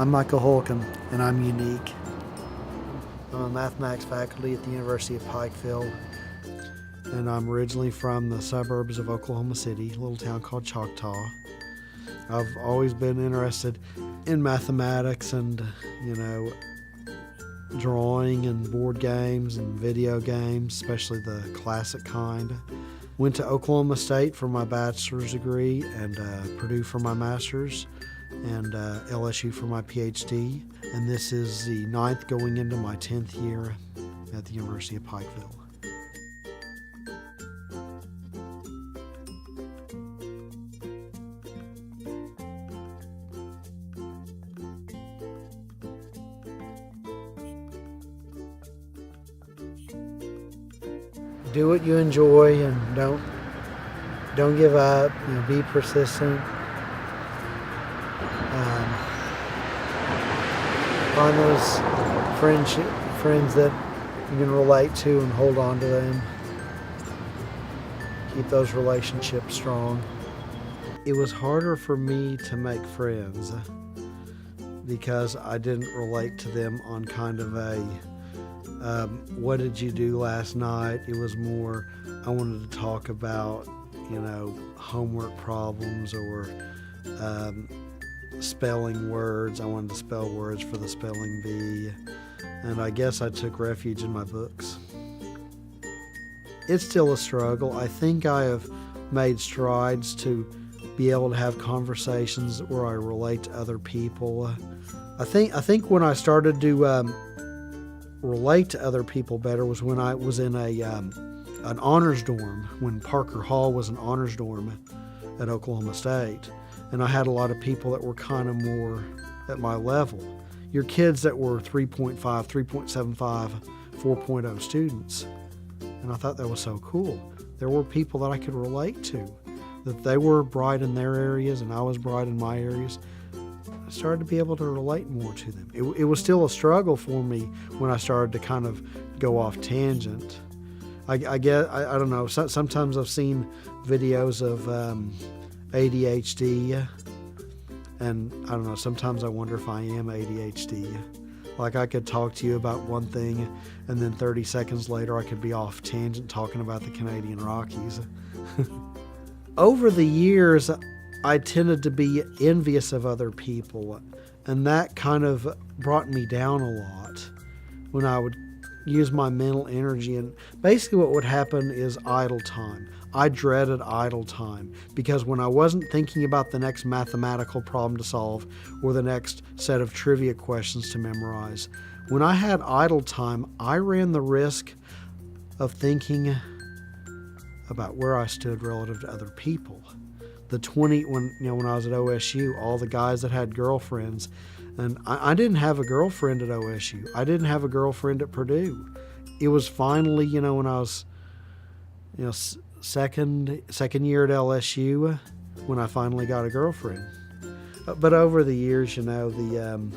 I'm Michael Holcomb, and I'm unique. I'm a mathematics faculty at the University of Pikeville, and I'm originally from the suburbs of Oklahoma City, a little town called Choctaw. I've always been interested in mathematics and, drawing and board games and video games, especially the classic kind. Went to Oklahoma State for my bachelor's degree and Purdue for my master's and LSU for my PhD. And this is the 9th going into my 10th year at the University of Pikeville. Do what you enjoy and don't give up. Be persistent. Find those friends that you can relate to and hold on to them. Keep those relationships strong. It was harder for me to make friends because I didn't relate to them on kind of a what did you do last night? It was more, I wanted to talk about, homework problems or spelling words. I wanted to spell words for the spelling bee. And I guess I took refuge in my books. It's still a struggle. I think I have made strides to be able to have conversations where I relate to other people. I think when I started to relate to other people better was when I was in an honors dorm, when Parker Hall was an honors dorm at Oklahoma State. And I had a lot of people that were kind of more at my level. Your kids that were 3.5, 3.75, 4.0 students. And I thought that was so cool. There were people that I could relate to, that they were bright in their areas and I was bright in my areas. I started to be able to relate more to them. It was still a struggle for me when I started to kind of go off tangent. I don't know, sometimes I've seen videos of ADHD, and I don't know, sometimes I wonder if I am ADHD. Like I could talk to you about one thing and then 30 seconds later I could be off tangent talking about the Canadian Rockies. Over the years, I tended to be envious of other people, and that kind of brought me down a lot when I would use my mental energy. And basically what would happen is idle time. I dreaded idle time because when I wasn't thinking about the next mathematical problem to solve or the next set of trivia questions to memorize, when I had idle time, I ran the risk of thinking about where I stood relative to other people. When I was at OSU, all the guys that had girlfriends, and I didn't have a girlfriend at OSU. I didn't have a girlfriend at Purdue. It was finally, when I was, second year at LSU, when I finally got a girlfriend. But over the years, the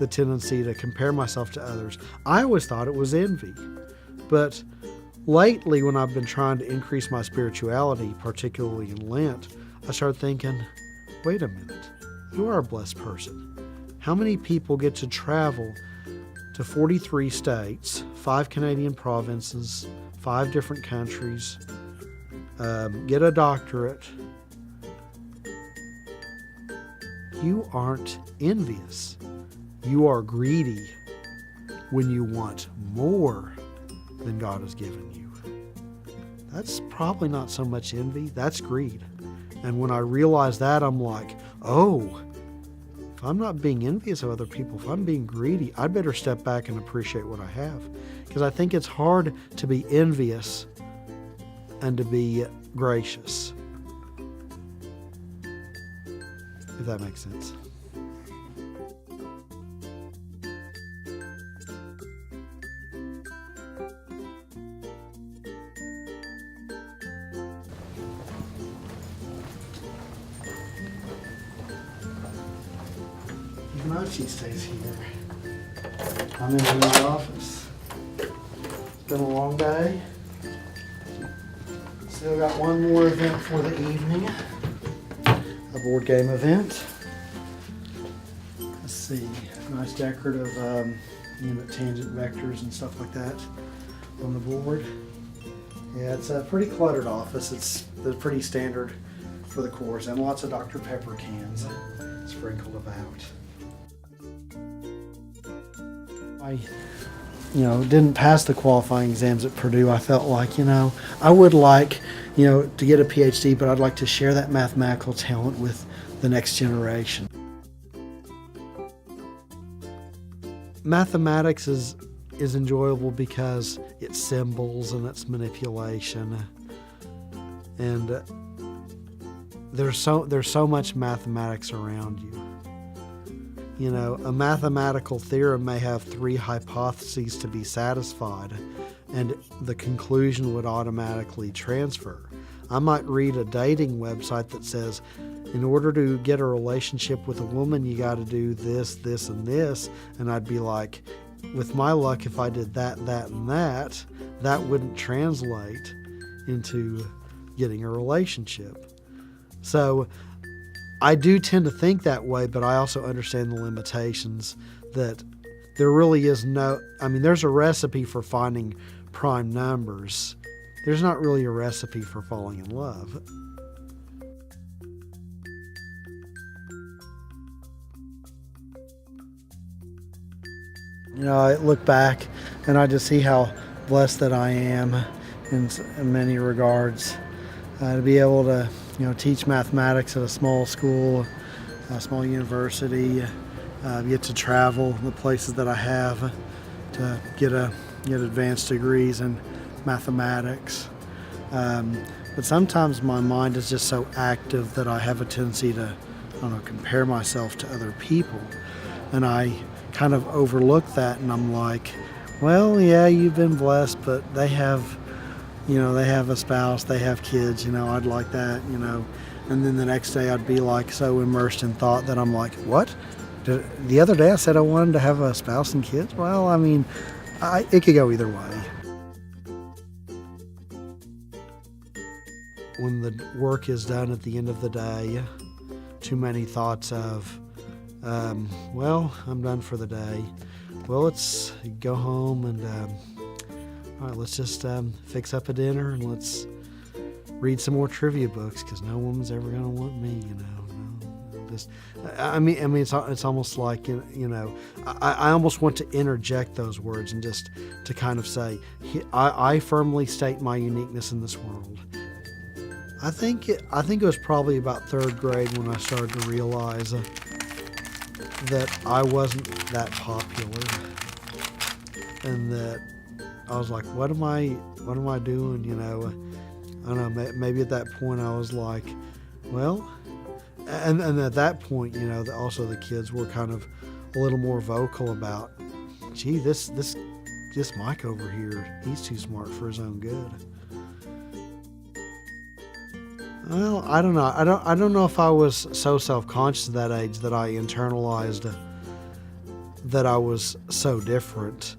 tendency to compare myself to others, I always thought it was envy. But lately, when I've been trying to increase my spirituality, particularly in Lent, I started thinking, wait a minute, you are a blessed person. How many people get to travel to 43 states, 5 Canadian provinces, 5 different countries, get a doctorate? You aren't envious. You are greedy when you want more than God has given you. That's probably not so much envy, that's greed. And when I realize that, I'm like, oh, if I'm not being envious of other people, if I'm being greedy, I'd better step back and appreciate what I have. Because I think it's hard to be envious and to be gracious. If that makes sense. She stays here. I'm in the office. It's been a long day. Still got one more event for the evening. A board game event. Let's see, nice decorative unit tangent vectors and stuff like that on the board. Yeah, it's a pretty cluttered office. It's pretty standard for the course, and lots of Dr. Pepper cans sprinkled about. I didn't pass the qualifying exams at Purdue. I felt like, I would like, to get a PhD, but I'd like to share that mathematical talent with the next generation. Mathematics is enjoyable because it's symbols and it's manipulation, and there's so much mathematics around you. A mathematical theorem may have 3 hypotheses to be satisfied, and the conclusion would automatically transfer. I might read a dating website that says, in order to get a relationship with a woman, you got to do this, this, and this, and I'd be like, with my luck, if I did that, that, and that wouldn't translate into getting a relationship. So I do tend to think that way, but I also understand the limitations that there really is there's a recipe for finding prime numbers. There's not really a recipe for falling in love. I look back and I just see how blessed that I am in many regards to be able to teach mathematics at a small school, a small university, get to travel the places that I have to get advanced degrees in mathematics. But sometimes my mind is just so active that I have a tendency to, compare myself to other people. And I kind of overlook that, and I'm like, well, yeah, you've been blessed, but they have a spouse, they have kids, I'd like that, and then the next day I'd be like so immersed in thought that I'm like, what? The other day I said I wanted to have a spouse and kids? Well, it could go either way. When the work is done at the end of the day, too many thoughts of, well, I'm done for the day. Well, let's go home and all right, let's just fix up a dinner and let's read some more trivia books because no woman's ever going to want me, No, just, it's almost like, I almost want to interject those words and just to kind of say, I firmly state my uniqueness in this world. I think it was probably about 3rd grade when I started to realize that I wasn't that popular, and that I was like, what am I doing? I don't know, maybe at that point I was like, well, and at that point, also the kids were kind of a little more vocal about, gee, this Mike over here, he's too smart for his own good. Well, I don't know. I don't know if I was so self-conscious at that age that I internalized that I was so different.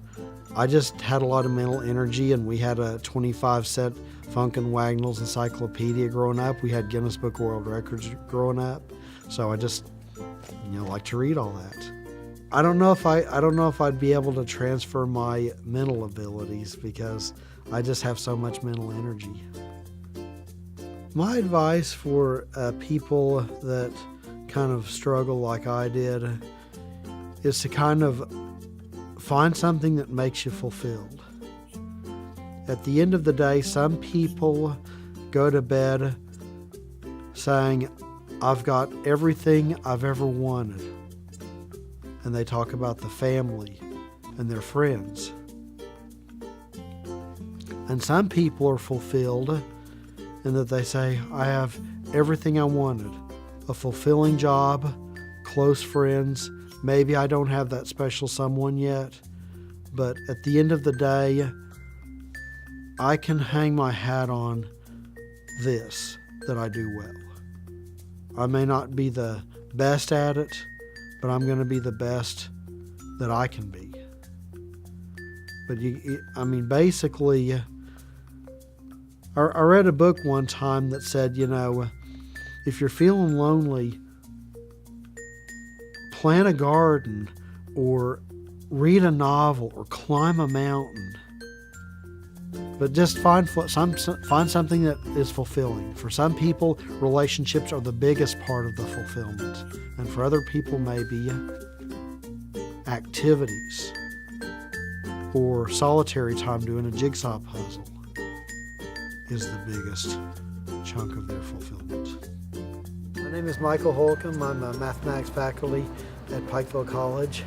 I just had a lot of mental energy, and we had a 25-cent Funk and Wagnalls encyclopedia growing up. We had Guinness Book of World Records growing up, so I just like to read all that. I don't know if I'd be able to transfer my mental abilities because I just have so much mental energy. My advice for people that kind of struggle like I did is to kind of find something that makes you fulfilled. At the end of the day, some people go to bed saying, I've got everything I've ever wanted. And they talk about the family and their friends. And some people are fulfilled in that they say, I have everything I wanted. A fulfilling job, close friends. Maybe I don't have that special someone yet, but at the end of the day, I can hang my hat on this, that I do well. I may not be the best at it, but I'm going to be the best that I can be. But basically, I read a book one time that said, if you're feeling lonely, plant a garden or read a novel or climb a mountain. But just find something that is fulfilling. For some people, relationships are the biggest part of the fulfillment. And for other people, maybe activities or solitary time doing a jigsaw puzzle is the biggest chunk of their fulfillment. My name is Michael Holcomb. I'm a mathematics faculty at Pikeville College.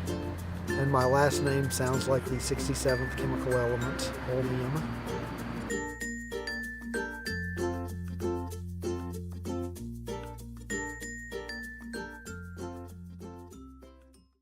And my last name sounds like the 67th chemical element, holmium.